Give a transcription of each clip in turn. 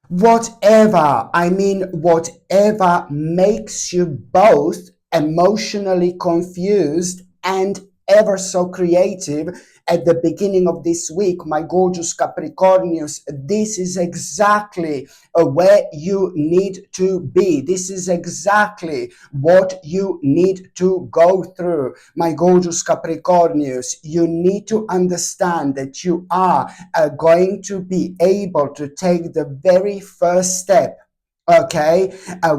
Whatever, I mean, whatever makes you both emotionally confused and ever so creative at the beginning of this week, my gorgeous Capricornius, this is exactly where you need to be. This is exactly what you need to go through, my gorgeous Capricornius. You need to understand that you are going to be able to take the very first step, okay,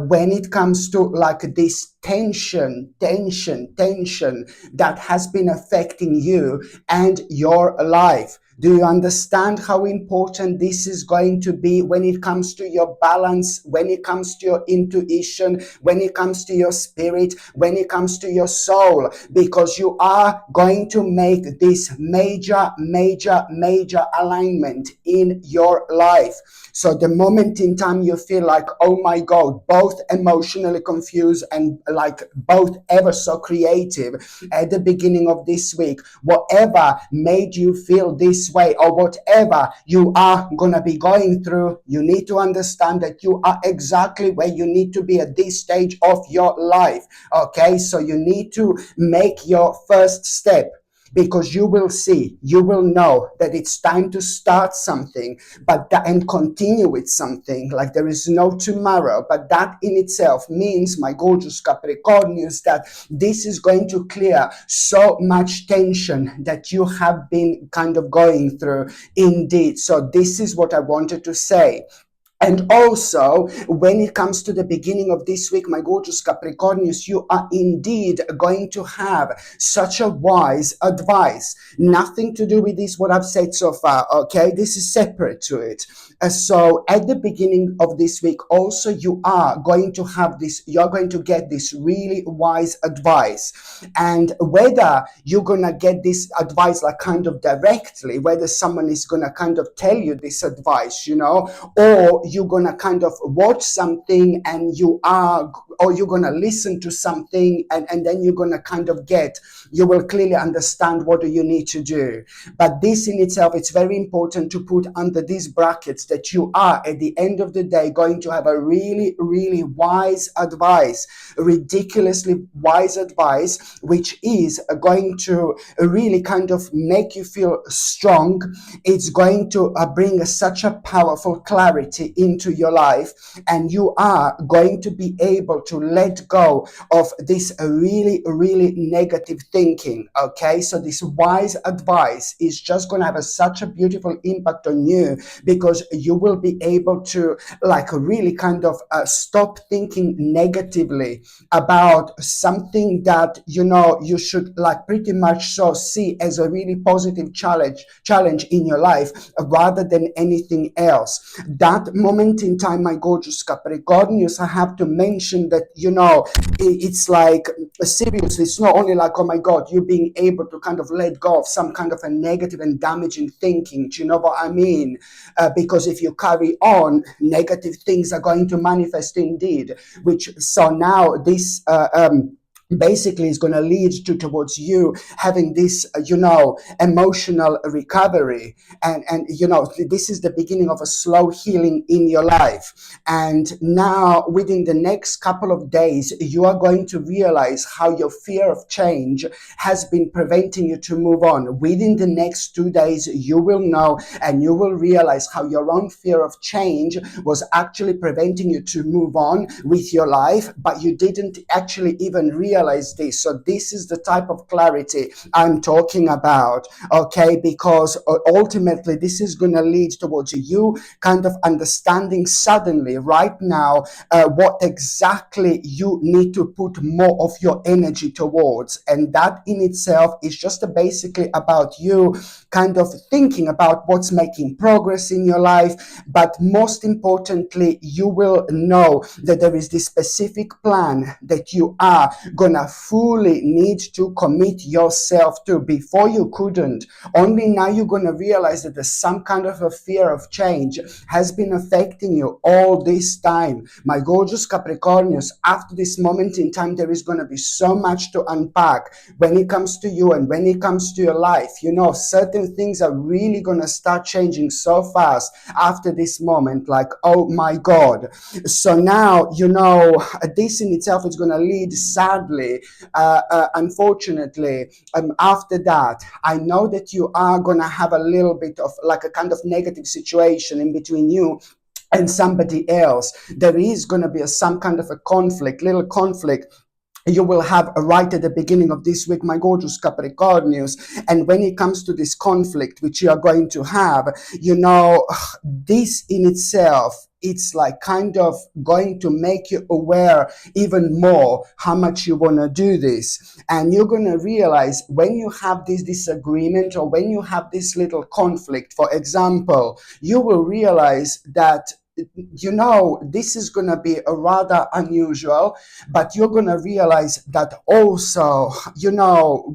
when it comes to like this tension that has been affecting you and your life. Do you understand how important this is going to be when it comes to your balance, when it comes to your intuition, when it comes to your spirit, when it comes to your soul? Because you are going to make this major alignment in your life. So the moment in time you feel like, oh my God, both emotionally confused and like both ever so creative at the beginning of this week, whatever made you feel this way or whatever you are going to be going through, you need to understand that you are exactly where you need to be at this stage of your life. Okay, so you need to make your first step, because you will see, you will know that it's time to start something, and continue with something like there is no tomorrow. But that in itself means, my gorgeous Capricornius, that this is going to clear so much tension that you have been kind of going through indeed. So this is what I wanted to say. And also, when it comes to the beginning of this week, my gorgeous Capricornius, you are indeed going to have such a wise advice. Nothing to do with this, what I've said so far, okay? This is separate to it. So at the beginning of this week, also, you are going to have this, you're going to get this really wise advice. And whether you're going to get this advice like kind of directly, whether someone is going to kind of tell you this advice, you know, or you're going to kind of watch something and or you're going to listen to something, and then you're going to kind of you will clearly understand what do you need to do. But this in itself, it's very important to put under these brackets that you are at the end of the day going to have a really wise advice, ridiculously wise advice, which is going to really kind of make you feel strong. It's going to bring such a powerful clarity into your life, and you are going to be able to let go of this really negative thinking. Okay, so this wise advice is just going to have such a beautiful impact on you, because you will be able to like really kind of stop thinking negatively about something that you know you should like pretty much so see as a really positive challenge in your life, rather than anything else. That moment in time, my gorgeous Capricornius, I have to mention that, you know, it's like seriously, it's not only like, oh my God, you being able to kind of let go of some kind of a negative and damaging thinking. Do you know what I mean? Because if you carry on, negative things are going to manifest indeed, which so now this basically is going to lead towards you having this emotional recovery, and you know, this is the beginning of a slow healing in your life. And now within the next couple of days, you are going to realize how your fear of change has been preventing you to move on. Within the next 2 days, you will know and you will realize how your own fear of change was actually preventing you to move on with your life, but you didn't actually even realize this. So this is the type of clarity I'm talking about, okay? Because ultimately this is going to lead towards you kind of understanding suddenly right now what exactly you need to put more of your energy towards. And that in itself is just basically about you kind of thinking about what's making progress in your life. But most importantly, you will know that there is this specific plan that you are going gonna fully need to commit yourself to. Before you couldn't. Only now you're gonna realize that there's some kind of a fear of change has been affecting you all this time. My gorgeous Capricornians, after this moment in time, there is gonna be so much to unpack when it comes to you and when it comes to your life. Certain things are really gonna start changing so fast after this moment, like, oh my God. So now, this in itself is gonna lead, sadly, unfortunately, after that, I know that you are gonna have a little bit of like a kind of negative situation in between you and somebody else. There is going to be some kind of a little conflict you will have right at the beginning of this week, my gorgeous Capricornians. And when it comes to this conflict, which you are going to have, this in itself, it's like kind of going to make you aware even more how much you want to do this. And you're going to realize when you have this disagreement or when you have this little conflict, for example, you will realize that this is going to be a rather unusual, but you're going to realize that also,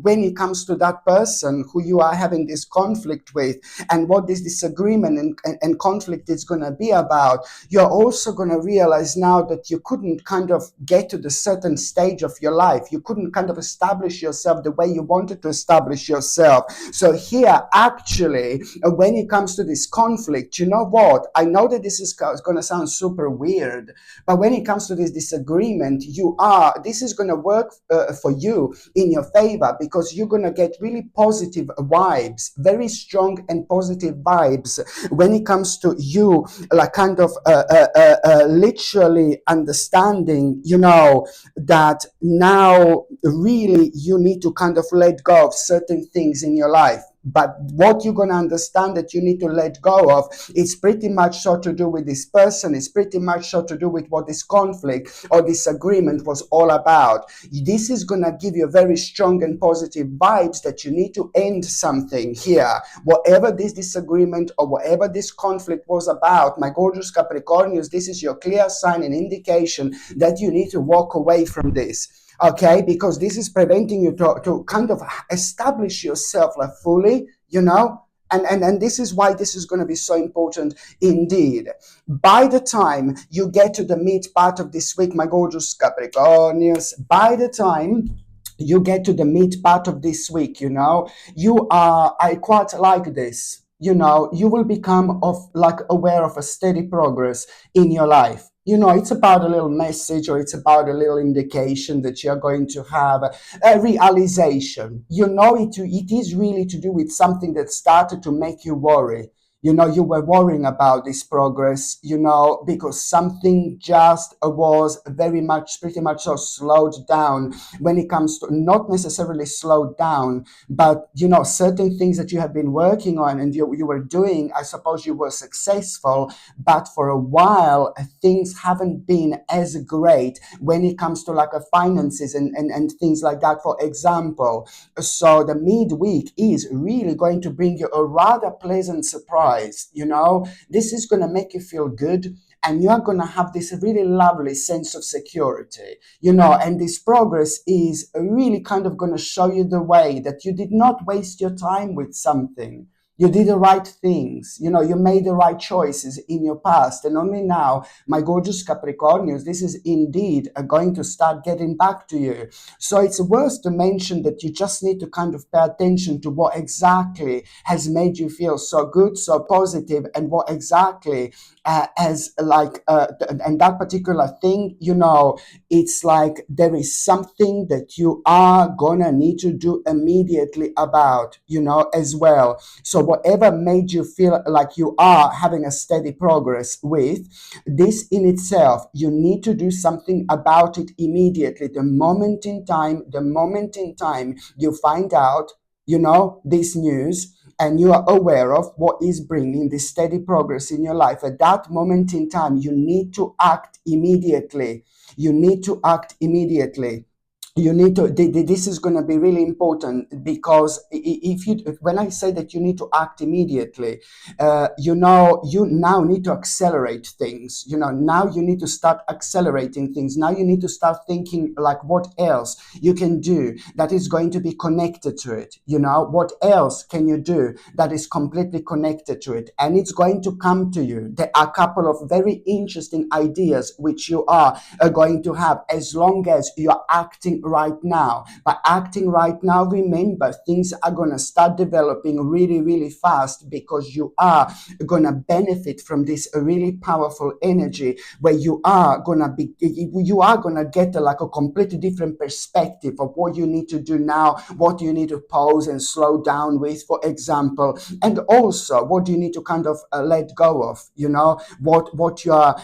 when it comes to that person who you are having this conflict with and what this disagreement and conflict is going to be about, you're also going to realize now that you couldn't kind of get to the certain stage of your life. You couldn't kind of establish yourself the way you wanted to establish yourself. So here, actually, when it comes to this conflict, you know what? I know that this is going to sound super weird, but when it comes to this disagreement, this is going to work for you in your favor, because you're going to get really positive vibes, very strong and positive vibes when it comes to you, like kind of literally understanding, that now really you need to kind of let go of certain things in your life. But what you're going to understand that you need to let go of, it's pretty much so to do with this person. It's pretty much so to do with what this conflict or disagreement was all about. This is going to give you very strong and positive vibes that you need to end something here. Whatever this disagreement or whatever this conflict was about, my gorgeous Capricornians, this is your clear sign and indication that you need to walk away from this. Okay, because this is preventing you to kind of establish yourself like fully, and this is why this is going to be so important indeed. By the time you get to the mid part of this week, my gorgeous Capricornians, by the time you get to the mid part of this week, I quite like this. You will become aware of a steady progress in your life. It's about a little message, or it's about a little indication that you're going to have a realization. It is really to do with something that started to make you worry. You were worrying about this progress, because something just was pretty much so slowed down when it comes to, not necessarily slowed down, but, certain things that you have been working on and you were doing, I suppose you were successful, but for a while, things haven't been as great when it comes to like finances and things like that, for example. So the midweek is really going to bring you a rather pleasant surprise. This is going to make you feel good, and you're going to have this really lovely sense of security, and this progress is really kind of going to show you the way that you did not waste your time with something. You did the right things, you made the right choices in your past, and only now, my gorgeous Capricornians, this is indeed going to start getting back to you. So it's worth to mention that you just need to kind of pay attention to what exactly has made you feel so good, so positive, and what exactly and that particular thing, it's like there is something that you are gonna need to do immediately about, as well. So whatever made you feel like you are having a steady progress with, this in itself, you need to do something about it immediately. The moment in time you find out, this news, and you are aware of what is bringing this steady progress in your life, at that moment in time, you need to act immediately. You need to act immediately. you need to this is going to be really important, because if you, when I say that you need to act immediately, you know, you now need to accelerate things. You know, now you need to start accelerating things. Now you need to start thinking like what else you can do that is going to be connected to it. You know, what else can you do that is completely connected to it, and it's going to come to you. There are a couple of very interesting ideas which you are going to have, as long as you are acting right now. By acting right now, remember, things are going to start developing really, really fast, because you are going to benefit from this really powerful energy, where you are going to be, you are going to get like a completely different perspective of what you need to do now, what you need to pause and slow down with, for example, and also what you need to kind of let go of, you know, what you are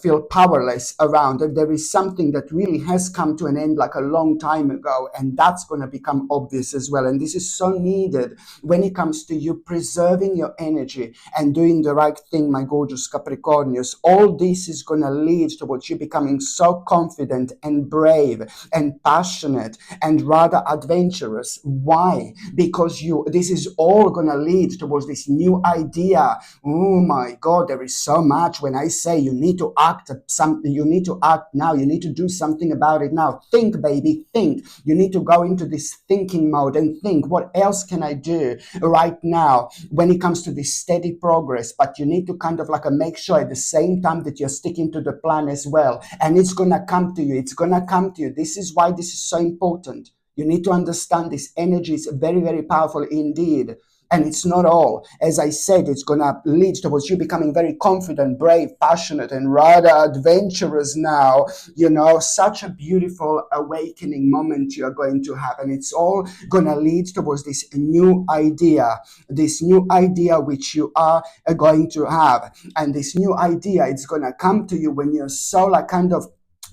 feel powerless around. And there is something that really has come to an end like a long time ago, and that's going to become obvious as well. And this is so needed when it comes to you preserving your energy and doing the right thing, my gorgeous Capricornius. All this is going to lead towards you becoming so confident and brave and passionate and rather adventurous. Why? Because you, this is all going to lead towards this new idea. Oh my God, there is so much. When I say you need to act something, you need to act now, you need to do something about it now. Think, baby, think. You need to go into this thinking mode and think, what else can I do right now when it comes to this steady progress? But you need to kind of like make sure at the same time that you're sticking to the plan as well. And it's going to come to you. It's going to come to you. This is why this is so important. You need to understand this energy is very, very powerful indeed. And it's not all. As I said, it's going to lead towards you becoming very confident, brave, passionate, and rather adventurous now. You know, such a beautiful awakening moment you're going to have. And it's all going to lead towards this new idea which you are going to have. And this new idea, it's going to come to you when you're so like kind of,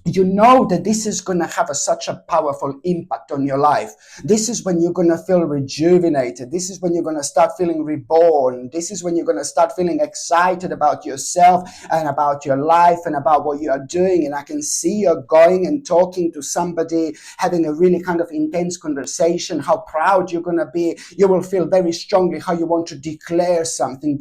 you know, that this is going to have such a powerful impact on your life. This is when you're going to feel rejuvenated. This is when you're going to start feeling reborn. This is when you're going to start feeling excited about yourself and about your life and about what you are doing. And I can see you're going and talking to somebody, having a really kind of intense conversation, how proud you're going to be. You will feel very strongly how you want to declare something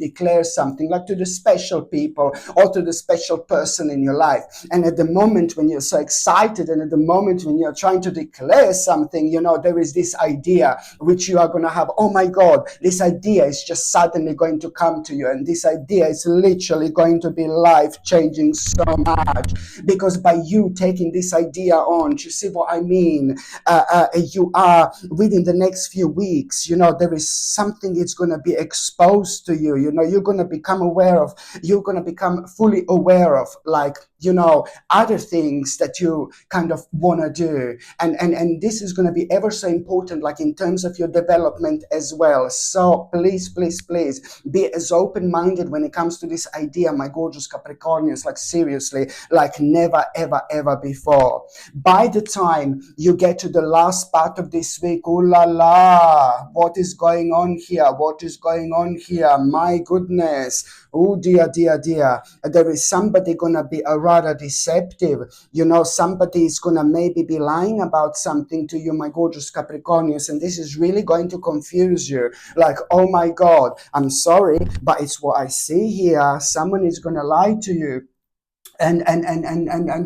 like to the special people or to the special person in your life. And at the moment when you're so excited, and at the moment when you're trying to declare something, you know, there is this idea which you are going to have. Oh my God, this idea is just suddenly going to come to you, and this idea is literally going to be life-changing so much, because by you taking this idea on, you see what I mean, you are, within the next few weeks, you know, there is something it's going to be exposed to you. You know, you're going to become aware of, you're going to become fully aware of, like, you know, other things that you kind of want to do. And this is going to be ever so important, like in terms of your development as well. So please, please, please be as open-minded when it comes to this idea, my gorgeous Capricornians, like seriously, like never, ever, ever before. By the time you get to the last part of this week, ooh la la, what is going on here? What is going on here? My goodness. Oh dear, dear, dear. There is somebody gonna be a rather deceptive. You know, somebody is gonna maybe be lying about something to you, my gorgeous Capricornians, and this is really going to confuse you. Like, oh my God, I'm sorry, but it's what I see here. Someone is gonna lie to you. And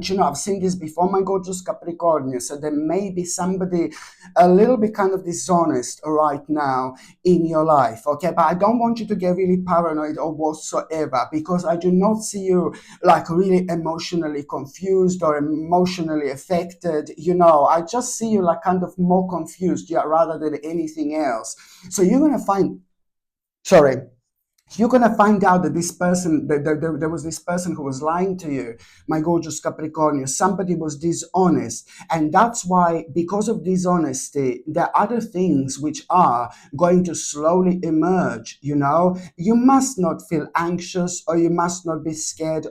you know, I've seen this before, my gorgeous Capricornius. So there may be somebody a little bit kind of dishonest right now in your life, okay? But I don't want you to get really paranoid or whatsoever, because I do not see you like really emotionally confused or emotionally affected. You know, I just see you like kind of more confused, yeah, rather than anything else. So you're gonna find, sorry, you're going to find out that this person, there was this person who was lying to you, my gorgeous Capricornius. Somebody was dishonest. And that's why, because of dishonesty, there are other things which are going to slowly emerge, you know. You must not feel anxious, or you must not be scared.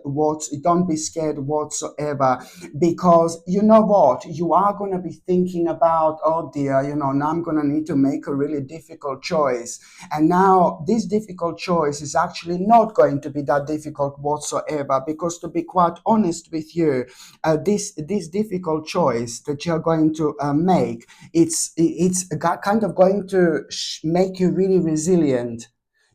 Don't be scared whatsoever, because you know what? You are going to be thinking about, oh dear, you know, now I'm going to need to make a really difficult choice. And now this difficult choice choice is actually not going to be that difficult whatsoever, because to be quite honest with you, this difficult choice that you're going to make, kind of going to make you really resilient.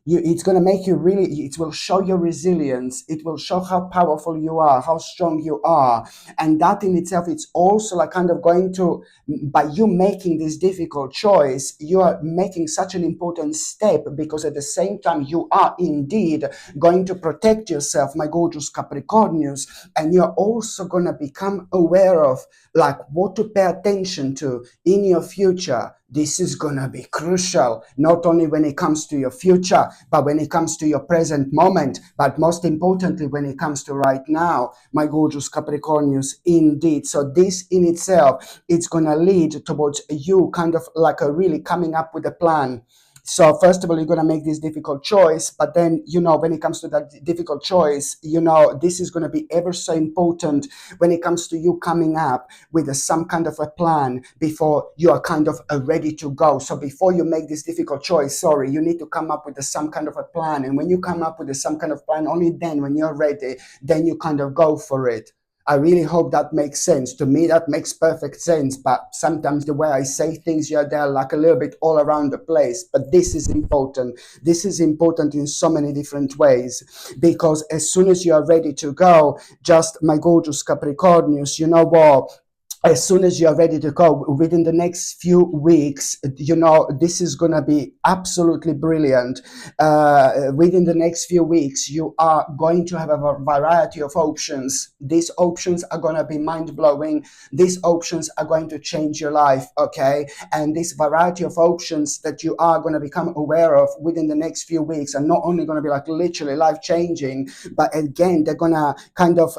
It's going to make you really, it will show your resilience. It will show how powerful you are, how strong you are. And that in itself, it's also like kind of going to, by you making this difficult choice, you are making such an important step, because at the same time, you are indeed going to protect yourself, my gorgeous Capricornius. And you're also going to become aware of like what to pay attention to in your future. This is going to be crucial, not only when it comes to your future, but when it comes to your present moment, but most importantly, when it comes to right now, my gorgeous Capricornius, indeed. So this in itself, it's going to lead towards you kind of like a really coming up with a plan. So first of all, you're going to make this difficult choice, but then, when it comes to that difficult choice, this is going to be ever so important when it comes to you coming up with some kind of a plan before you are kind of ready to go. So before you make this difficult choice, you need to come up with some kind of a plan. And when you come up with some kind of plan, only then when you're ready, then you kind of go for it. I really hope that makes sense. To me, that makes perfect sense. But sometimes the way I say things, they're like a little bit all around the place. But this is important. This is important in so many different ways. Because as soon as you are ready to go, just my gorgeous Capricornius, you know what? As soon as you're ready to go within the next few weeks, this is going to be absolutely brilliant. Within the next few weeks, you are going to have a variety of options. These options are going to be mind-blowing. These options are going to change your life, okay? And this variety of options that you are going to become aware of within the next few weeks are not only going to be like literally life-changing, but again, they're going to kind of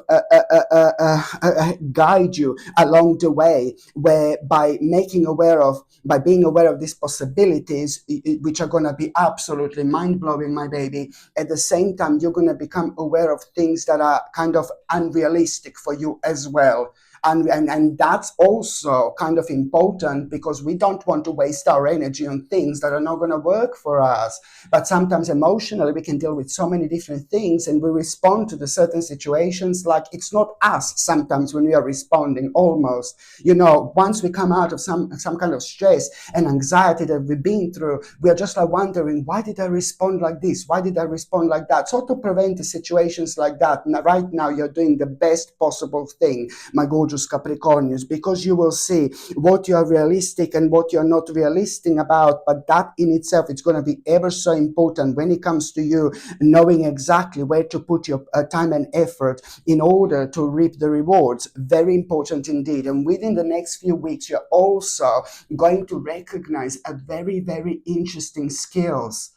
guide you along the way, where by being aware of these possibilities, which are going to be absolutely mind-blowing, my baby, at the same time, you're going to become aware of things that are kind of unrealistic for you as well. And that's also kind of important, because we don't want to waste our energy on things that are not going to work for us. But sometimes emotionally, we can deal with so many different things, and we respond to the certain situations like it's not us sometimes when we are responding almost. Once we come out of some kind of stress and anxiety that we've been through, we are just like wondering, why did I respond like this? Why did I respond like that? So to prevent the situations like that, right now you're doing the best possible thing, my gorgeous Capricornius, because you will see what you are realistic and what you're not realistic about. But that in itself is going to be ever so important when it comes to you knowing exactly where to put your time and effort in order to reap the rewards. Very important indeed. And within the next few weeks, you're also going to recognize a very, very interesting skills.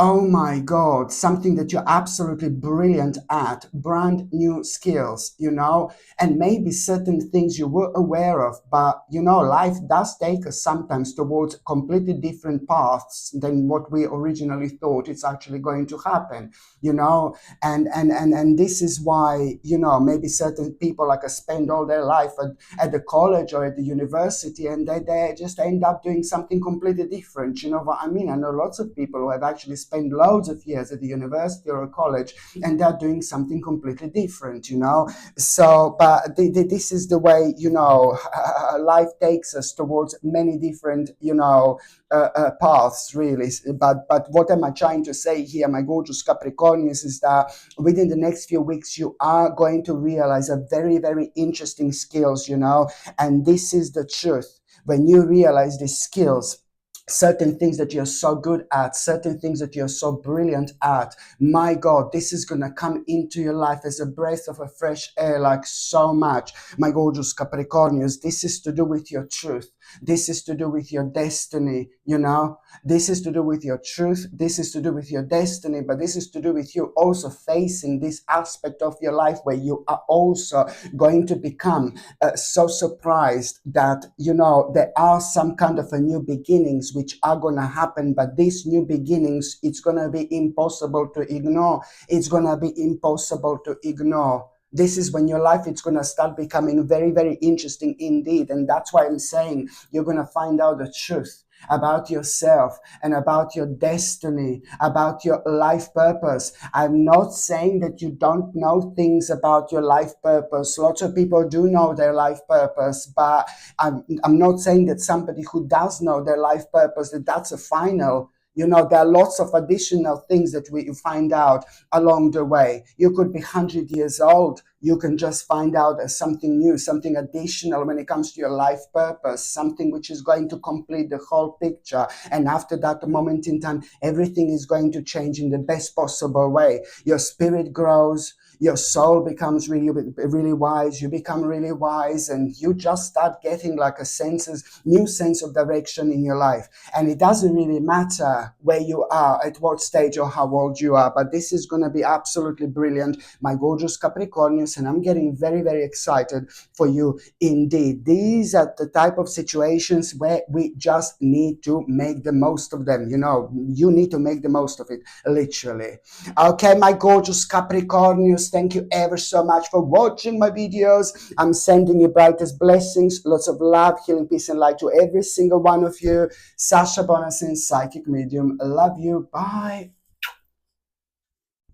Oh my God, something that you're absolutely brilliant at, brand new skills, and maybe certain things you were aware of, but life does take us sometimes towards completely different paths than what we originally thought it's actually going to happen, and this is why, maybe certain people like spend all their life at the college or at the university, and they just end up doing something completely different. You know what I mean? I know lots of people who have actually spent loads of years at the university or a college, and they're doing something completely different, So, but this is the way, life takes us towards many different, paths, really. But what am I trying to say here, my gorgeous Capricornius, is that within the next few weeks, you are going to realize a very, very interesting skills, and this is the truth. When you realize these skills, certain things that you're so good at, certain things that you're so brilliant at, my God, this is going to come into your life as a breath of a fresh air, like so much, my gorgeous Capricornius. This is to do with your truth. This is to do with your destiny, This is to do with your truth. This is to do with your destiny, but this is to do with you also facing this aspect of your life where you are also going to become so surprised that, there are some kind of a new beginnings which are going to happen, but these new beginnings, it's going to be impossible to ignore. It's going to be impossible to ignore. This is when your life is going to start becoming very, very interesting indeed. And that's why I'm saying you're going to find out the truth. about yourself and about your destiny, about your life purpose. I'm not saying that you don't know things about your life purpose. Lots of people do know their life purpose, but I'm not saying that somebody who does know their life purpose, that that's a final. You know, there are lots of additional things that we find out along the way. You could be 100 years old. You can just find out something new, something additional when it comes to your life purpose, something which is going to complete the whole picture. And after that moment in time, everything is going to change in the best possible way. Your spirit grows. Your soul becomes really wise. You become really wise, and you just start getting like new sense of direction in your life. And it doesn't really matter where you are, at what stage or how old you are, but this is going to be absolutely brilliant, my gorgeous Capricornians, and I'm getting very, very excited for you indeed. These are the type of situations where we just need to make the most of them. You know, you need to make the most of it, literally. Okay, my gorgeous Capricornians, thank you ever so much for watching my videos. I'm sending you brightest blessings, lots of love, healing, peace, and light to every single one of you. Sasha Bonasin, Psychic Medium. Love you. Bye.